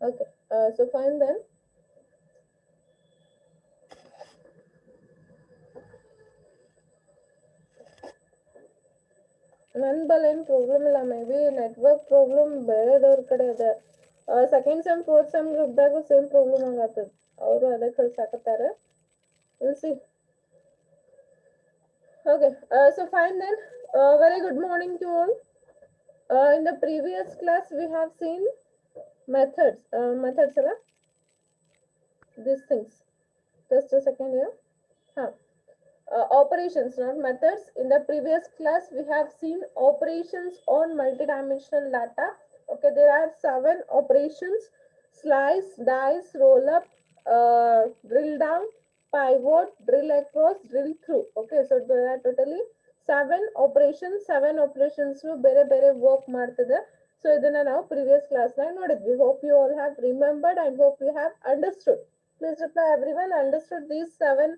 Okay, so fine then. ನನ್ನ ಬಲ್ ಏನು ಪ್ರಾಬ್ಲಮ್ ಇಲ್ಲ, ಮೇ ಬಿ ನೆಟ್ವರ್ಕ್ ಪ್ರಾಬ್ಲಮ್ ಬೇರೆದವ್ರ ಕಡೆ ಅದ. ಸೆಕೆಂಡ್ ಸೆಮ್ ಫೋರ್ತ್ ಸೆಮ್ ಗ್ರೂಪ್ದಾಗೂ ಸೇಮ್ ಪ್ರಾಬ್ಲಮ್ ಆಗತ್ತದ, ಅವರು ಅದೇ ಕಳ್ಸಾಕತ್ತಾರ. Will see. Okay, so fine then. Very good morning to all. In the previous class, we have seen methods. Methods, ಅಲ್ಲ? These things. Just a second here. Huh. Operations, not methods. In the previous class, we have seen operations on multidimensional data. Okay, there are 7 operations: slice, dice, roll up, drill down, pivot, drill across, drill through. Okay, so there are totally 7 operations. 7 operations ಬೇರೆ ಬೇರೆ work ಮಾಡ್ತದೆ. So ಇದನ್ನ ನಾವು previous class ನಾಗ ನೋಡಿದ್ವಿ. Hope you all have remembered and hope you have understood. Please reply everyone understood these 7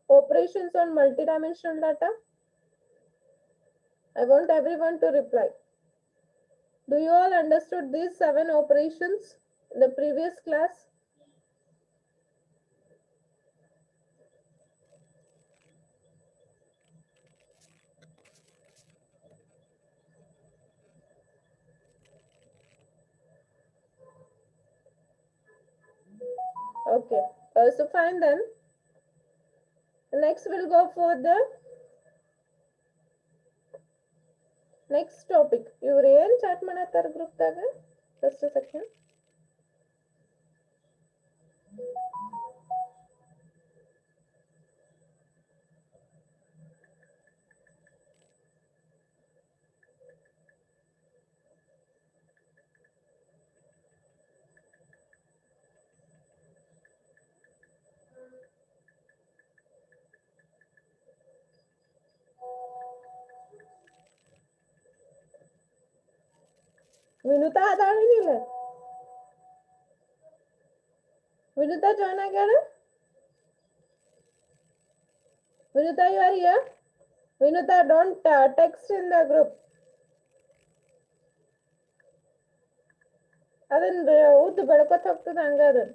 operations on multidimensional data. I want everyone to reply. Do you all understood these 7 operations in the previous class? Okay, so fine then. Next we'll go for the next topic. You ಏನ್ chat ಮಾಡತ್ತಾರ group ದಾಗ? Just a second. Vinuta ಅದಾಳಿಲ್ಲ? Vinuta join ಆಗ್ಯಾಳ? Vinuta, you are here? Vinuta, don't text in the group. ಅದನ್ನ ಉದ್ದು ಬೆಳ್ಕೊತ ಹೋಗ್ತದ ಹಂಗದ.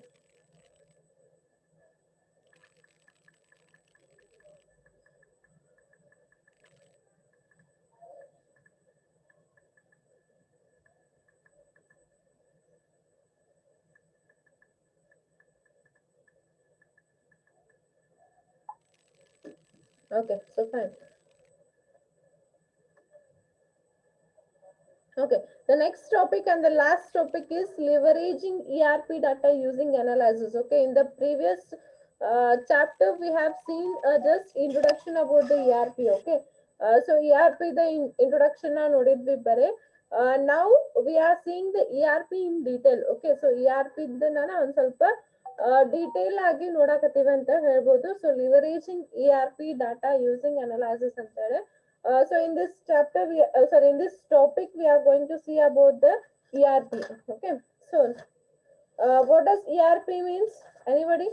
Okay, so fine. Okay, the next topic and the last topic is leveraging ERP data using analysis. Okay, in the previous chapter, we have seen just introduction about the ERP. Okay, so ERP, the introduction na nodidvi bare. Now we are seeing the ERP in detail. Okay, so ERP ನಾನು ಒಂದು ಸ್ವಲ್ಪ detail ಆಗಿ ನೋಡಕತ್ತೀವಿ ಅಂತ ಹೇಳ್ಬೋದು. So leveraging ERP data using analysis ಅಂತ ಹೇಳಿ. So in this chapter, in this topic, we are going to see about the ERP. Okay. So, what does ERP means? Anybody?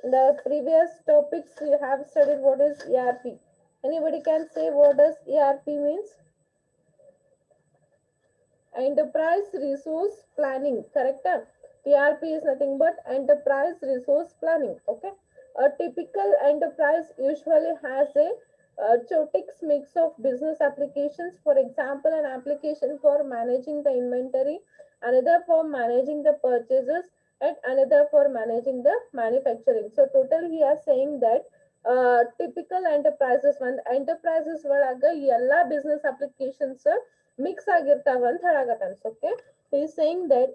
In the previous topics, you have studied what is ERP. Anybody can say what does ERP means? Enterprise Resource Planning. Correct? ERP is nothing but Enterprise Resource Planning. Okay. A typical enterprise usually has a Chotix mix of business applications. For example, an application for managing the inventory, another for managing the purchases, and another for managing the manufacturing. So total we are saying that typical enterprises, when enterprises ಒಳಗ ಎಲ್ಲ business applications mix ಆಗಿರ್ತಾವ ಅಂತ ಹೇಳಾಕತ್ತಾನ. Okay, he is saying that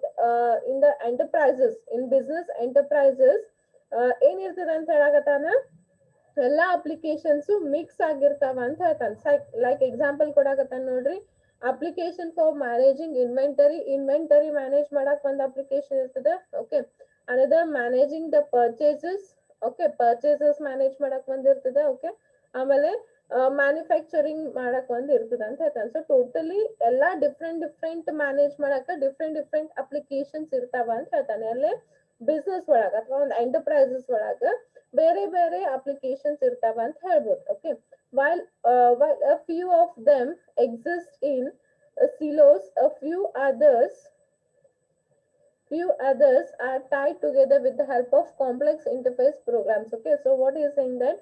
in the enterprises, in business enterprises, ಏನಿರ್ತದೆ ಅಂತ ಹೇಳಾಕತ್ತಾನ, ಎಲ್ಲ applications mix ಆಗಿರ್ತಾವ ಅಂತ ಹೇಳ್ತಾನೆ. ಲೈಕ್ ಎಕ್ಸಾಂಪಲ್ ಕೊಡಾಕತ್ತಾನ ನೋಡ್ರಿ. Application for managing inventory manage ಮಾಡಕ್ ಒಂದು ಅಪ್ಲಿಕೇಶನ್ ಇರ್ತದೆ. Okay, another managing the purchases. Okay, purchases manage ಮಾಡಕ್ ಒಂದ್ ಇರ್ತದೆ. ಓಕೆ, ಆಮೇಲೆ ಮ್ಯಾನುಫ್ಯಾಕ್ಚರಿಂಗ್ ಮಾಡಕ್ ಒಂದ್ ಇರ್ತದೆ ಅಂತ ಹೇಳ್ತಾನೆ. ಸೊ ಟೋಟಲಿ ಎಲ್ಲಾ ಡಿಫ್ರೆಂಟ್ ಮ್ಯಾನೇಜ್ ಮಾಡಕ್ ಡಿಫ್ರೆಂಟ್ ಅಪ್ಲಿಕೇಶನ್ಸ್ ಇರ್ತಾವ ಅಂತ ಹೇಳ್ತಾನೆ. ಅಲ್ಲೇ ಬಿಸ್ನೆಸ್ ಒಳಗ ಅಥವಾ ಒಂದು ಎಂಟರ್ಪ್ರೈಸಸ್ ಒಳಗ ಬೇರೆ ಬೇರೆ ಅಪ್ಲಿಕೇಶನ್ಸ್ ಇರ್ತಾವ ಅಂತ ಹೇಳ್ಬೋದು. Okay, while a few of them exist in silos, a few others few others are tied together with the help of complex interface programs. Okay, so what is saying that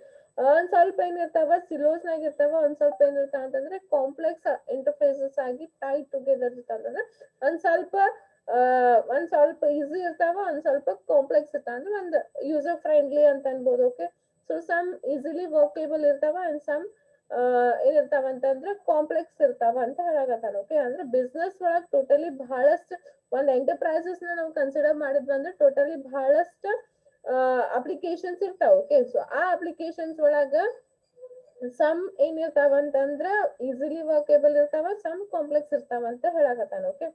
ಒಂದ್ ಸ್ವಲ್ಪ ಏನಿರ್ತಾವ ಸಿಲೋಸ್ನಾಗ ಇರ್ತಾವ, ಒಂದ್ ಸ್ವಲ್ಪ ಏನಿರ್ತಾವ ಅಂತಂದ್ರೆ complex interfaces ಆಗಿ Tide together ಇರ್ತಾವ ಅಂತಂದ್ರೆ ಒಂದ್ ಸ್ವಲ್ಪ ಈಸಿ ಇರ್ತಾವ, ಒಂದ್ ಸ್ವಲ್ಪ ಕಾಂಪ್ಲೆಕ್ಸ್ ಇರ್ತಾವ ಅಂದ್ರೆ ಒಂದ್ ಯೂಸರ್ ಫ್ರೆಂಡ್ಲಿ ಅಂತ ಅನ್ಬೋದು. Okay, so some easily workable ಇರ್ತಾವ ಅಂಡ್ ಸಮ್ ಏನಿರ್ತಾವ ಅಂತಂದ್ರೆ ಕಾಂಪ್ಲೆಕ್ಸ್ ಇರ್ತಾವ ಅಂತ ಹೇಳಕತ್ತಾನ. ಓಕೆ, ಅಂದ್ರೆ ಬಿಸ್ನೆಸ್ ಒಳಗ್ ಟೋಟಲಿ ಬಹಳಷ್ಟು ಒಂದ್ ಎಂಟರ್ಪ್ರೈಸಸ್ ನಾವು ಕನ್ಸಿಡರ್ ಮಾಡಿದ್ವಿ ಅಂದ್ರೆ ಟೋಟಲಿ ಬಹಳಷ್ಟು ಅಪ್ಲಿಕೇಶನ್ಸ್ ಇರ್ತಾವ. ಓಕೆ, ಸೊ ಆ ಅಪ್ಲಿಕೇಶನ್ಸ್ ಒಳಗ ಸಮ್ ಏನಿರ್ತಾವ ಅಂತಂದ್ರ ಈಸಿಲಿ ವರ್ಕೇಬಲ್ ಇರ್ತಾವ, ಸಮ್ ಕಾಂಪ್ಲೆಕ್ಸ್ ಇರ್ತಾವ ಅಂತ ಹೇಳಕತ್ತಾನ. Okay,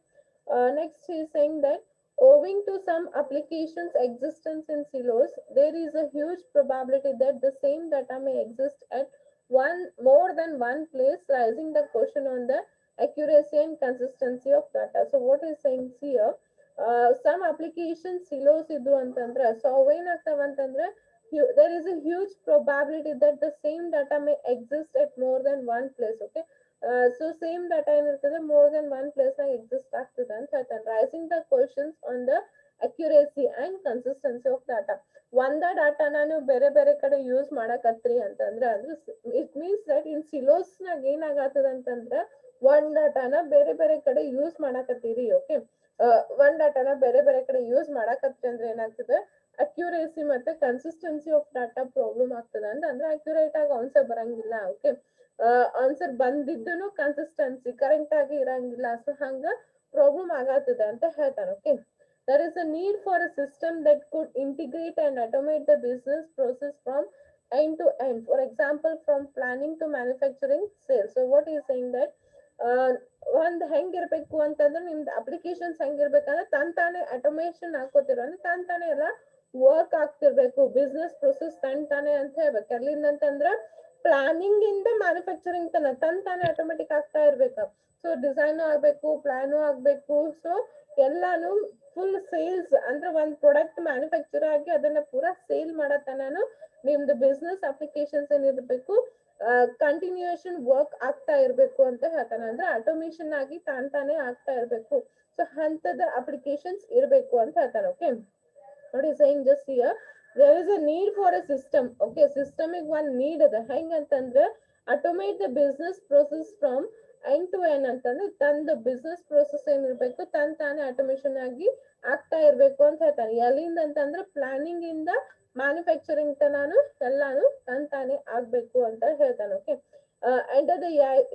next he is saying that owing to some applications existence in silos, there is a huge probability that the same data may exist at one more than one place, raising the question on the accuracy and consistency of data. So what is saying here, some applications silos idu antandre, so aವೇನಾಗ್ತಾವ ಅಂತಂದ್ರೆ there is a huge probability that the same data may exist at more than one place. Okay, so same data ಏನಿರ್ತದೆ more than one place ನಾಗ exist ಆಗ್ತದೆ ಅಂತ ಹೇಳ್ತಾನೆ, raising the questions on the accuracy and consistency of data. ಒಂದ ಡಾಟಾನ ನೀವು ಬೇರೆ ಬೇರೆ ಕಡೆ ಯೂಸ್ ಮಾಡಕತ್ರಿ ಅಂತಂದ್ರ ಅಂದ್ರೆ ಇಟ್ ಮೀನ್ಸ್ ದಟ್ ಇನ್ ಸಿಲೋಸ್ ನಾಗ ಏನಾಗತ್ತದ ಅಂತಂದ್ರ ಒಂದ್ ಡಾಟಾನ ಬೇರೆ ಬೇರೆ ಕಡೆ ಯೂಸ್ ಮಾಡಕತ್ತೀರಿ. ಓಕೆ, ಒಂದ್ ಡಾಟಾನ ಬೇರೆ ಬೇರೆ ಕಡೆ ಯೂಸ್ ಮಾಡಕತ್ರಿ ಅಂದ್ರೆ ಏನಾಗ್ತದೆ, ಅಕ್ಯುರೇಸಿ ಮತ್ತೆ ಕನ್ಸಿಸ್ಟೆನ್ಸಿ ಆಫ್ ಡಾಟಾ ಪ್ರಾಬ್ಲಮ್ ಆಗ್ತದ ಅಂದ್ರೆ ಅಕ್ಯುರೇಟ್ ಆಗಿ ಆನ್ಸರ್ ಬರಂಗಿಲ್ಲ. ಓಕೆ, ಆನ್ಸರ್ ಬಂದಿದ್ದನು ಕನ್ಸಿಸ್ಟೆನ್ಸಿ ಕರೆಕ್ಟ್ ಆಗಿ ಇರಂಗಿಲ್ಲ, ಸೊ ಹಂಗ ಪ್ರಾಬ್ಲಮ್ ಆಗತ್ತದ ಅಂತ ಹೇಳ್ತಾನೆ. Okay, there is a need for a system that could integrate and automate the business process from end to end, for example from planning to manufacturing sales. So what is saying that ಒಂದ್ ಹೆಂಗಿರ್ಬೇಕು ಅಂತಂದ್ರೆ ನಿಮ್ದು applications ಹೆಂಗಿರ್ಬೇಕಂದ್ರೆ ತಾನೇ automation ಹಾಕೋತಿರೋ ಅಂದ್ರೆ ತಾನೇ ಎಲ್ಲ work ಆಗ್ತಿರ್ಬೇಕು, business process ತಾನೇ ಅಂತ ಹೇಳ್ಬೇಕು. ಅಲ್ಲಿಂದ ಅಂತಂದ್ರ ಪ್ಲಾನಿಂಗ್ ಇಂದ ಮ್ಯಾನುಫ್ಯಾಕ್ಚರಿಂಗ್ ತಾನೇ ಆಟೋಮೆಟಿಕ್ ಆಗ್ತಾ ಇರ್ಬೇಕು. ಸೊ ಡಿಸೈನು ಆಗ್ಬೇಕು, ಪ್ಲಾನು ಆಗ್ಬೇಕು, ಸೊ ಎಲ್ಲಾನು ಫುಲ್ ಸೇಲ್ಸ್ ಅಂದ್ರೆ ಒಂದ್ ಪ್ರಾಡಕ್ಟ್ ಮ್ಯಾನುಫ್ಯಾಕ್ಚರ್ ಆಗಿ ಅದನ್ನ ಪೂರಾ ಸೇಲ್ ಮಾಡತನನು ನಿಮ್ದು ಬಿಸ್ನೆಸ್ ಅಪ್ಲಿಕೇಶನ್ಸ್ ಏನಿರ್ಬೇಕು ಕಂಟಿನ್ಯೂಯೇಷನ್ ವರ್ಕ್ ಆಗ್ತಾ ಇರ್ಬೇಕು ಅಂತ ಹೇಳ್ತಾನೆ. ಅಂದ್ರೆ ಆಟೋಮೇಶನ್ ಆಗಿ ತಾನೇ ಆಗ್ತಾ ಇರ್ಬೇಕು, ಸೊ ಅಂತದ ಅಪ್ಲಿಕೇಶನ್ಸ್ ಇರ್ಬೇಕು ಅಂತ ಹೇಳ್ತಾನೆ. Okay, what is saying just here, there is a need for a system. Okay, systemic one need ಅದ ಹೆಂಗ್ ಅಂತಂದ್ರೆ automate the business process from end to end ಅಂತಂದ್ರೆ ತಂದ ಬಿಸ್ನೆಸ್ ಪ್ರೋಸೆಸ್ ಏನಿರ್ಬೇಕು ತಾನೇ ಆಟೋಮೇಶನ್ ಆಗಿ ಆಗ್ತಾ ಇರ್ಬೇಕು ಅಂತ ಹೇಳ್ತಾನೆ. ಎಲ್ಲಿಂದ ಅಂತಂದ್ರೆ ಪ್ಲಾನಿಂಗ್ ಇಂದ ಮ್ಯಾನುಫ್ಯಾಕ್ಚರಿಂಗ್ ತನಾನು ಎಲ್ಲಾನು ತಾನೇ ಆಗ್ಬೇಕು ಅಂತ ಹೇಳ್ತಾನೆ. Okay, and the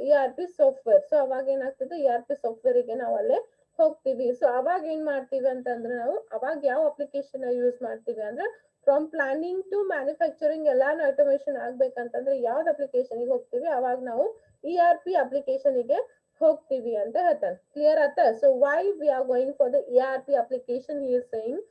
ERP software, so ಅವಾಗ ಏನಾಗ್ತದೆ ERP ಸಾಫ್ಟ್ವೇರ್ ಗೆ ನಾವು ಅಲ್ಲೇ ಹೋಗ್ತೀವಿ. ಸೊ ಅವಾಗ ಏನ್ ಮಾಡ್ತೀವಿ ಅಂತಂದ್ರೆ ನಾವು ಅವಾಗ ಯಾವ ಅಪ್ಲಿಕೇಶನ್ ಯೂಸ್ ಮಾಡ್ತೀವಿ ಅಂದ್ರೆ ಫ್ರಮ್ ಪ್ಲಾನಿಂಗ್ ಟು ಮ್ಯಾನುಫ್ಯಾಕ್ಚರಿಂಗ್ ಎಲ್ಲಾನು ಆಟೋಮೇಶನ್ ಆಗ್ಬೇಕಂತಂದ್ರೆ ಯಾವ್ದು ಅಪ್ಲಿಕೇಶನ್ ಹೋಗ್ತೀವಿ ಅವಾಗ ನಾವು ERP ಅಪ್ಲಿಕೇಶನ್ ಗೆ ಹೋಗ್ತೀವಿ ಅಂತ ಹೇಳ್ತಾನೆ. ಕ್ಲಿಯರ್ ಆತ? So why we are going for the ERP application he is saying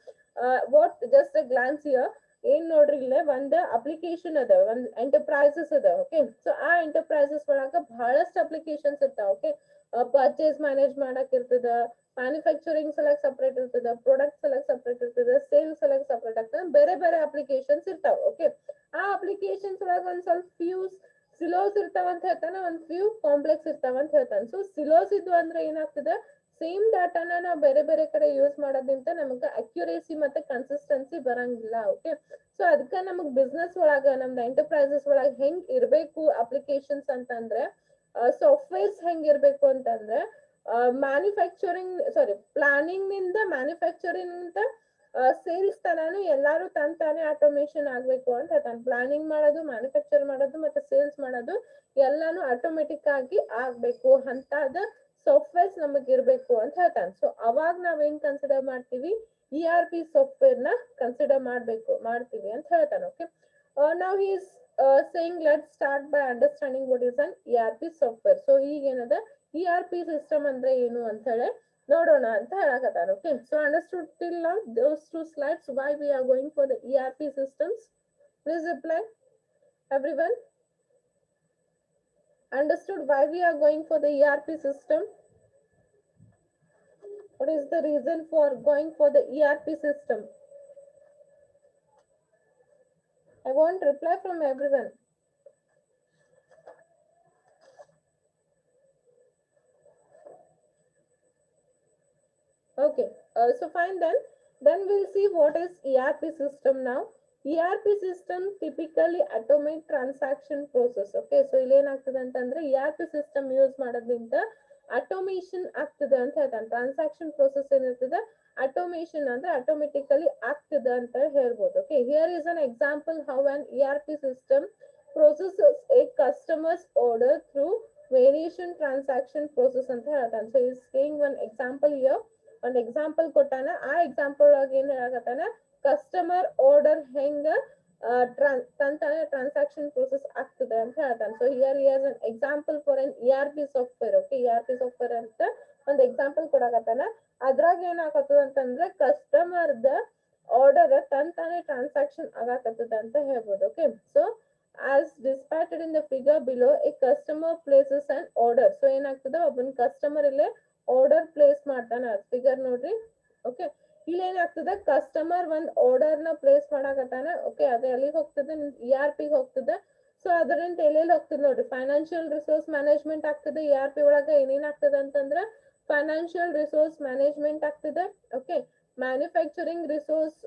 what just a glance here. ಏನ್ ನೋಡ್ರಿ ಇಲ್ಲೇ ಒಂದ್ ಅಪ್ಲಿಕೇಶನ್ ಅದ, ಒಂದ್ ಎಂಟರ್ಪ್ರೈಸಸ್ ಅದ. ಓಕೆ, ಸೊ ಆ ಎಂಟರ್ಪ್ರೈಸಸ್ ಒಳಗ ಬಹಳಷ್ಟು ಅಪ್ಲಿಕೇಶನ್ಸ್ ಇರ್ತಾವ. ಓಕೆ, ಪರ್ಚೇಸ್ ಮ್ಯಾನೇಜ್ ಮಾಡಕ್ ಇರ್ತದ, ಮ್ಯಾನುಫ್ಯಾಕ್ಚರಿಂಗ್ ಸಲಕ್ ಸಪ್ರೇಟ್ ಇರ್ತದ, ಪ್ರಾಡಕ್ಟ್ ಸಲಕ್ ಸಪ್ರೇಟ್ ಇರ್ತದ, ಸೇಲ್ಸ್ ಸಲಕ್ ಸಪ್ರೇಟ್ ಆಗ್ತದ, ಬೇರೆ ಬೇರೆ ಅಪ್ಲಿಕೇಶನ್ಸ್ ಇರ್ತಾವ. ಓಕೆ, ಆ ಅಪ್ಲಿಕೇಶನ್ಸ್ ಒಳಗ ಒಂದ್ ಸ್ವಲ್ಪ ಫ್ಯೂಸ್ ಸಿಲೋಸ್ ಇರ್ತಾವ ಅಂತ ಹೇಳ್ತಾನೆ, ಒಂದ್ ಫ್ಯೂ ಕಾಂಪ್ಲೆಕ್ಸ್ ಇರ್ತಾವ ಅಂತ ಹೇಳ್ತಾನೆ. ಸೊ ಸಿಲೋಸ್ ಇದ್ವು ಅಂದ್ರೆ ಏನಾಗ್ತದೆ, ಸೇಮ್ ಡಾಟಾನ ನಾವು ಬೇರೆ ಬೇರೆ ಕಡೆ ಯೂಸ್ ಮಾಡೋದ್ರಿಂದ ನಮಗ ಅಕ್ಯುರೇಸಿ ಮತ್ತೆ ಕನ್ಸಿಸ್ಟೆನ್ಸಿ ಬರಂಗಿಲ್ಲ. ಓಕೆ, ಸೊ ಅದಕ್ಕ ನಮಗ್ ಬಿಸ್ನೆಸ್ ಒಳಗ ನಮ್ದು ಎಂಟರ್ಪ್ರೈಸಸ್ ಒಳಗ ಹೆಂಗ್ ಇರ್ಬೇಕು ಅಪ್ಲಿಕೇಶನ್ಸ್ ಅಂತಂದ್ರೆ ಸಾಫ್ಟ್ವೇರ್ಸ್ ಹೆಂಗ್ ಇರ್ಬೇಕು ಅಂತಂದ್ರೆ ಮ್ಯಾನುಫ್ಯಾಕ್ಚರಿಂಗ್ ಪ್ಲಾನಿಂಗ್ ನಿಂದ ಮ್ಯಾನುಫ್ಯಾಕ್ಚರಿಂಗ್ ಅಂತ ಸೇಲ್ಸ್ ತನಾನು ಎಲ್ಲಾರು ತಾನೇ ಆಟೋಮೇಶನ್ ಆಗ್ಬೇಕು ಅಂತ ಹೇಳ್ತಾನೆ. ಪ್ಲಾನಿಂಗ್ ಮಾಡೋದು, ಮ್ಯಾನುಫ್ಯಾಕ್ಚರ್ ಮಾಡೋದು ಮತ್ತೆ ಸೇಲ್ಸ್ ಮಾಡೋದು ಎಲ್ಲಾನು ಆಟೋಮೆಟಿಕ್ ಆಗಿ ಆಗ್ಬೇಕು ಅಂತದ ಸಾಫ್ಟ್ವೇರ್ಸ್ ನಮಗ್ ಇರ್ಬೇಕು ಅಂತ ಹೇಳ್ತಾನೆ. ಸೊ ಅವಾಗ ನಾವೇನ್ ಕನ್ಸಿಡರ್ ಮಾಡ್ತೀವಿ, ERP ಸಾಫ್ಟ್ವೇರ್ ನ ಕನ್ಸಿಡರ್ ಮಾಡ್ತೀವಿ ಅಂತ ಹೇಳ್ತಾನೆ. ಓಕೆ, ನಾವು is saying let's start by understanding what is an ERP software. So ಈಗ ಏನದ ERP ಸಿಸ್ಟಮ್ ಅಂದ್ರೆ ಏನು ಅಂತ ಹೇಳಿ ನೋಡೋಣ ಅಂತ ಹೇಳಕತ್ತಾರ. Okay, so understood till now those two slides why we are going for the ERP systems? Please reply everyone. Understood why we are going for the ERP system? What is the reason for going for the ERP system? I want reply from everyone. Okay, so fine then we'll see what is ERP system now. ERP system typically automate transaction process. Okay, so ಇಲ್ಲಿ ಏನಾಗ್ತದೆ ಅಂತಂದ್ರೆ ERP system use ಮಾಡೋದ್ರಿಂದ automation ಆಗ್ತದೆ ಅಂತ ಹೇಳ್ತಾನೆ. Transaction process ಏನಿರ್ತದೆ automation ಅಂದ್ರೆ automatically ಆಗ್ತದೆ ಅಂತ ಹೇಳ್ಬೋದು. Okay, here is an example how an ERP system processes a customer's order through variation transaction process ಅಂತ ಹೇಳ್ತಾನೆ. So is saying one example here. ಒಂದು ಎಕ್ಸಾಂಪಲ್ ಕೊಟ್ಟಾನ, ಆ ಎಕ್ಸಾಂಪಲ್ ಒಳಗೆ ಏನ್ ಹೇಳಕತ್ತಾನ, ಕಸ್ಟಮರ್ ಆರ್ಡರ್ ಹೆಂಗ ತಂತಾನೆ ಟ್ರಾನ್ಸಾಕ್ಷನ್ ಪ್ರೋಸೆಸ್ ಆಗ್ತದೆ ಅಂತ ಹೇಳ್ತಾನೆ. So here year an example for an ERP software. Okay, ERP software ಅಂತ ಒಂದು ಎಕ್ಸಾಂಪಲ್ ಕೊಡಕತ್ತಾನ. ಅದ್ರಾಗ ಏನಾಗತ್ತದ ಅಂತಂದ್ರೆ ಕಸ್ಟಮರ್ದ ಆರ್ಡರ್ ತಂತಾನೆ ಟ್ರಾನ್ಸಾಕ್ಷನ್ ಆಗಕತ್ತದ ಅಂತ ಹೇಳ್ಬೋದು. Okay, so as dispatched in the figure below, a customer places an order. So ಏನಾಗ್ತದ, ಒಬ್ಬನ್ ಕಸ್ಟಮರ್ ಇಲ್ಲೇ ಆರ್ಡರ್ ಪ್ಲೇಸ್ ಮಾಡ್ತಾನ. Figure ನೋಡ್ರಿ. ಓಕೆ, ಇಲ್ಲಿ ಏನಾಗ್ತದೆ, ಕಸ್ಟಮರ್ ಒಂದ್ ಆರ್ಡರ್ ನ ಪ್ಲೇಸ್ ಮಾಡಾಕತ್ತಾನ. ಓಕೆ, ಅದು ಎಲ್ಲಿಗೆ ಹೋಗ್ತದೆ, ERP ಹೋಗ್ತದೆ. ಸೊ ಅದರಿಂದ ಎಲ್ಲೆಲ್ಲಿ ಹೋಗ್ತದೆ ನೋಡ್ರಿ, ಫೈನಾನ್ಷಿಯಲ್ ರಿಸೋರ್ಸ್ ಮ್ಯಾನೇಜ್ಮೆಂಟ್ ಆಗ್ತದೆ. ERP ಒಳಗ ಏನೇನ್ ಆಗ್ತದೆ ಅಂತಂದ್ರ ಫೈನಾನ್ಷಿಯಲ್ ರಿಸೋರ್ಸ್ ಮ್ಯಾನೇಜ್ಮೆಂಟ್ ಆಗ್ತದೆ. ಓಕೆ, ಮ್ಯಾನುಫ್ಯಾಕ್ಚರಿಂಗ್ ರಿಸೋರ್ಸ್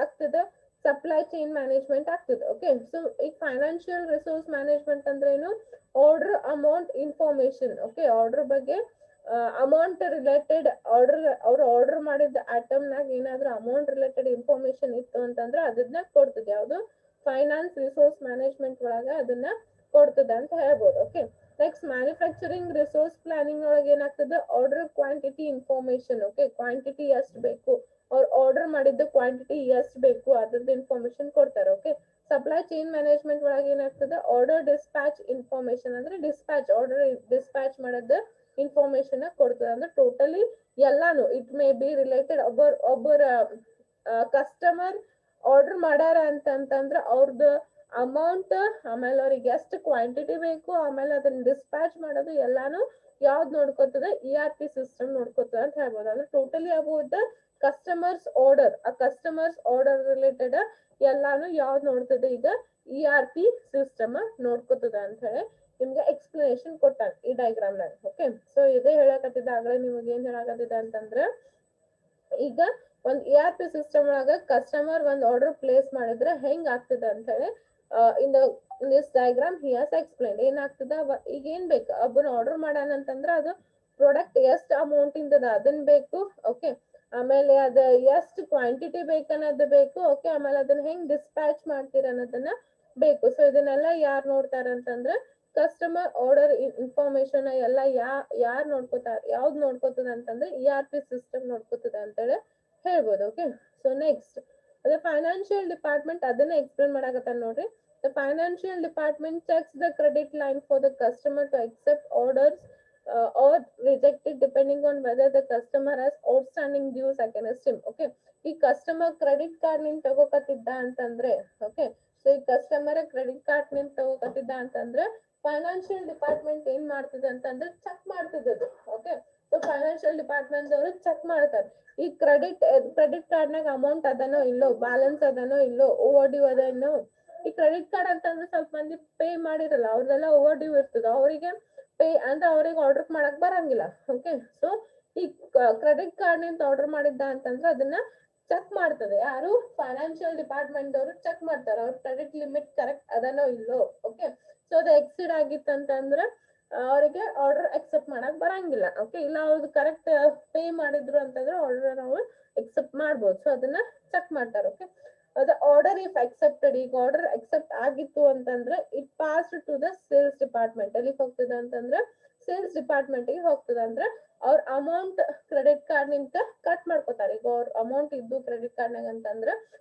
ಆಗ್ತದೆ, ಸಪ್ಲೈ ಚೈನ್ ಮ್ಯಾನೇಜ್ಮೆಂಟ್ ಆಗ್ತದೆ. ಓಕೆ, ಸೊ ಈಗ ಫೈನಾನ್ಷಿಯಲ್ ರಿಸೋರ್ಸ್ ಮ್ಯಾನೇಜ್ಮೆಂಟ್ ಅಂದ್ರೆ ಏನು, order amount information. Okay, order ಬಗ್ಗೆ ಅಮೌಂಟ್ ರಿಲೇಟೆಡ್ ಅವ್ರು ಆರ್ಡರ್ ಮಾಡಿದ ಐಟಮ್ ನಾಗ ಏನಾದ್ರೂ ಅಮೌಂಟ್ ರಿಲೇಟೆಡ್ ಇನ್ಫಾರ್ಮೇಶನ್ ಇತ್ತು ಅಂತಂದ್ರೆ ಅದನ್ನ ಕೊಡ್ತದೆ. ಯಾವುದು, ಫೈನಾನ್ಸ್ ರಿಸೋರ್ಸ್ ಮ್ಯಾನೇಜ್ಮೆಂಟ್ ಒಳಗ ಅದನ್ನ ಕೊಡ್ತದೆ ಅಂತ ಹೇಳ್ಬೋದು. Okay, next manufacturing resource planning ಒಳಗೆ ಏನಾಗ್ತದೆ, order quantity information. Okay, quantity ಎಷ್ಟು ಬೇಕು, ಅವ್ರು ಆರ್ಡರ್ ಮಾಡಿದ್ದ ಕ್ವಾಂಟಿಟಿ ಎಷ್ಟು ಬೇಕು ಅದ್ರದ್ದು ಇನ್ಫಾರ್ಮೇಶನ್ ಕೊಡ್ತಾರೆ. ಓಕೆ, ಸಪ್ಲೈ ಚೈನ್ ಮ್ಯಾನೇಜ್ಮೆಂಟ್ ಒಳಗೆ ಏನಾಗ್ತದೆ, ಆರ್ಡರ್ ಡಿಸ್ಪ್ಯಾಚ್ ಇನ್ಫಾರ್ಮೇಶನ್ ಅಂದ್ರೆ ಡಿಸ್ಪ್ಯಾಚ್ ಆರ್ಡರ್ ಡಿಸ್ಪ್ಯಾಚ್ ಮಾಡೋದು ಇನ್ಫಾರ್ಮೇಶನ್ ಕೊಡ್ತದೆ. ಅಂದ್ರೆ ಟೋಟಲಿ ಎಲ್ಲಾನು ಇಟ್ ಮೇ ಬಿ ರಿಲೇಟೆಡ್ ಒಬ್ಬರ ಕಸ್ಟಮರ್ ಆರ್ಡರ್ ಮಾಡ್ಯಾರ ಅಂತಂತಂದ್ರ ಅವ್ರದ್ದು ಅಮೌಂಟ್, ಆಮೇಲೆ ಅವ್ರಿಗೆ ಎಷ್ಟು ಕ್ವಾಂಟಿಟಿ ಬೇಕು, ಆಮೇಲೆ ಅದನ್ನ ಡಿಸ್ಪ್ಯಾಚ್ ಮಾಡೋದು ಎಲ್ಲಾನು ಯಾವ್ದು ನೋಡ್ಕೋತದ, ERP ಸಿಸ್ಟಮ್ ನೋಡ್ಕೋತದ ಅಂತ ಹೇಳ್ಬೋದು. ಅಂದ್ರೆ ಟೋಟಲಿ ಅಬೌಟ್ ಕಸ್ಟಮರ್ಸ್ ಆರ್ಡರ್, ಆ ಕಸ್ಟಮರ್ಸ್ ಆರ್ಡರ್ ರಿಲೇಟೆಡ್ ಎಲ್ಲಾನು ಯಾವ್ದು ನೋಡ್ತದೆ, ಈಗ ERP ಸಿಸ್ಟಮ್ ನೋಡ್ಕೋತದ ಅಂತ ಹೇಳಿ ನಿಮ್ಗೆ ಎಕ್ಸ್ಪ್ಲನೇಷನ್ ಕೊಟ್ಟಾನ ಈ ಡಯಾಗ್ರಾಮ್ ನಾಗ. ಓಕೆ, ಸೊ ಇದೇ ಹೇಳಕತ್ತಿದ್ದ ಆಗ್ಲೇ ನಿಮ್ಗೆ ಏನ್ ಹೇಳಕತ್ತಿದ್ದ ಅಂತಂದ್ರ, ಈಗ ಒಂದ್ ERP ಸಿಸ್ಟಮ್ ಒಳಗ ಕಸ್ಟಮರ್ ಒಂದ್ ಆರ್ಡರ್ ಪ್ಲೇಸ್ ಮಾಡಿದ್ರೆ ಹೆಂಗ್ ಆಗ್ತದ ಅಂತ ಹೇಳಿ in this diagram he has explain. ಏನಾಗ್ತದ, ಈಗ ಏನ್ ಬೇಕು, ಒಬ್ಬನ ಆರ್ಡರ್ ಮಾಡ್ಯಾನ ಅಂತಂದ್ರ ಅದು ಪ್ರಾಡಕ್ಟ್ ಎಷ್ಟ್ ಅಮೌಂಟ್ ಇಂದದ ಅದನ್ ಬೇಕು. ಓಕೆ, ಆಮೇಲೆ ಅದ ಎಷ್ಟು ಕ್ವಾಂಟಿಟಿ ಬೇಕನ್ನೋದು ಬೇಕು. ಓಕೆ, ಆಮೇಲೆ ಅದನ್ನ ಹೆಂಗ್ ಡಿಸ್ಪ್ಯಾಚ್ ಮಾಡ್ತೀರ ಅನ್ನೋದನ್ನ ಬೇಕು. ಸೊ ಇದನ್ನೆಲ್ಲ ಯಾರು ನೋಡ್ತಾರ ಅಂತಂದ್ರ ಕಸ್ಟಮರ್ ಆರ್ಡರ್ ಇನ್ಫಾರ್ಮೇಶನ್ ಎಲ್ಲ ಯಾರು ನೋಡ್ಕೋತಾರ, ಯಾವ್ದು ನೋಡ್ಕೋತದ ಅಂತಂದ್ರೆ ERP ಸಿಸ್ಟಮ್ ನೋಡ್ಕೋತದ ಅಂತೇಳಿ ಹೇಳ್ಬೋದು. ಓಕೆ, ಸೊ ನೆಕ್ಸ್ಟ್ ಅದೇ ಫೈನಾನ್ಷಿಯಲ್ ಡಿಪಾರ್ಟ್ಮೆಂಟ್ ಅದನ್ನ ಎಕ್ಸ್ಪ್ಲೇನ್ ಮಾಡಾಕತ್ತಾನ ನೋಡ್ರಿ. The financial department checks the credit line for the customer to accept orders or rejected depending on whether the customer has outstanding dues against him. Okay, ಈ customer credit card ನಿಂದ ತಗೋಕತ್ತಿದ್ದ ಅಂತಂದ್ರೆ, okay, so ಈ customer credit card ನಿಂದ ತಗೋಕತ್ತಿದ್ದ ಅಂತಂದ್ರೆ financial department ಏನ್ ಮಾಡ್ತದೆ ಅಂತಂದ್ರೆ check ಮಾಡ್ತದೆ ಅದು. ಓಕೆ, ಸೊ ಫೈನಾನ್ಷಿಯಲ್ ಡಿಪಾರ್ಟ್ಮೆಂಟ್ ಅವರು ಚೆಕ್ ಮಾಡ್ತಾರೆ ಈ ಕ್ರೆಡಿಟ್ ಕಾರ್ಡ್ ನಾಗ ಅಮೌಂಟ್ ಅದನೋ ಇಲ್ಲೋ, ಬ್ಯಾಲೆನ್ಸ್ ಅದನೋ ಇಲ್ಲೋ, ಓವರ್ ಡ್ಯೂ ಅದನೋ. ಈ ಕ್ರೆಡಿಟ್ ಕಾರ್ಡ್ ಅಂತಂದ್ರೆ ಸ್ವಲ್ಪ ಮಂದಿ ಪೇ ಮಾಡಿರಲ್ಲ, ಅವ್ರದೆಲ್ಲ ಓವರ್ ಡ್ಯೂ ಇರ್ತದ, ಅವರಿಗೆ ಪೇ ಅಂದ್ರೆ ಅವ್ರಿಗೆ ಆರ್ಡರ್ ಮಾಡಕ್ ಬರಂಗಿಲ್ಲ. ಓಕೆ, ಸೊ ಈ ಕ್ರೆಡಿಟ್ ಕಾರ್ಡ್ ನಿಂದ ಆರ್ಡರ್ ಮಾಡಿದ್ದ ಅಂತಂದ್ರೆ ಅದನ್ನ ಚೆಕ್ ಮಾಡ್ತದೆ ಯಾರು, ಫೈನಾನ್ಷಿಯಲ್ ಡಿಪಾರ್ಟ್ಮೆಂಟ್ ಅವರು ಚೆಕ್ ಮಾಡ್ತಾರೆ ಅವ್ರ ಕ್ರೆಡಿಟ್ ಲಿಮಿಟ್ ಕರೆಕ್ಟ್ ಅದನೋ ಇಲ್ಲೋ. ಓಕೆ, ಸೊ ಅದು ಎಕ್ಸಿಡ್ ಆಗಿತ್ತಂತಂದ್ರ ಅವರಿಗೆ ಆರ್ಡರ್ ಅಕ್ಸೆಪ್ಟ್ ಮಾಡಕ್ ಬರಂಗಿಲ್ಲ. ಓಕೆ, ಇಲ್ಲ ಅವ್ರದ್ದು ಕರೆಕ್ಟ್ ಪೇ ಮಾಡಿದ್ರು ಅಂತಂದ್ರೆ ಆರ್ಡರ್ ನಾವು ಅಕ್ಸೆಪ್ಟ್ ಮಾಡ್ಬೋದು. ಸೊ ಅದನ್ನ ಚೆಕ್ ಮಾಡ್ತಾರೆ. Okay, the order if accepted, ಈಗ ಆರ್ಡರ್ ಅಕ್ಸೆಪ್ಟ್ ಆಗಿತ್ತು ಅಂತಂದ್ರೆ it passed to the sales department. ಎಲ್ಲಿಗೆ ಹೋಗ್ತದ ಅಂತಂದ್ರೆ ಸೇಲ್ಸ್ ಡಿಪಾರ್ಟ್ಮೆಂಟ್ ಗೆ ಹೋಗ್ತದ. ಅಂದ್ರೆ ಅವ್ರ ಅಮೌಂಟ್ ಕ್ರೆಡಿಟ್ ಕಾರ್ಡ್ ನಿಂತ ಕಟ್ ಮಾಡ್ಕೋತಾರೆ. ಈಗ ಅವ್ರ ಅಮೌಂಟ್ ಇದ್ದು ಕ್ರೆಡಿಟ್ ಕಾರ್ಡ್ ನಾಗ ಅಂತಂದ್ರೆ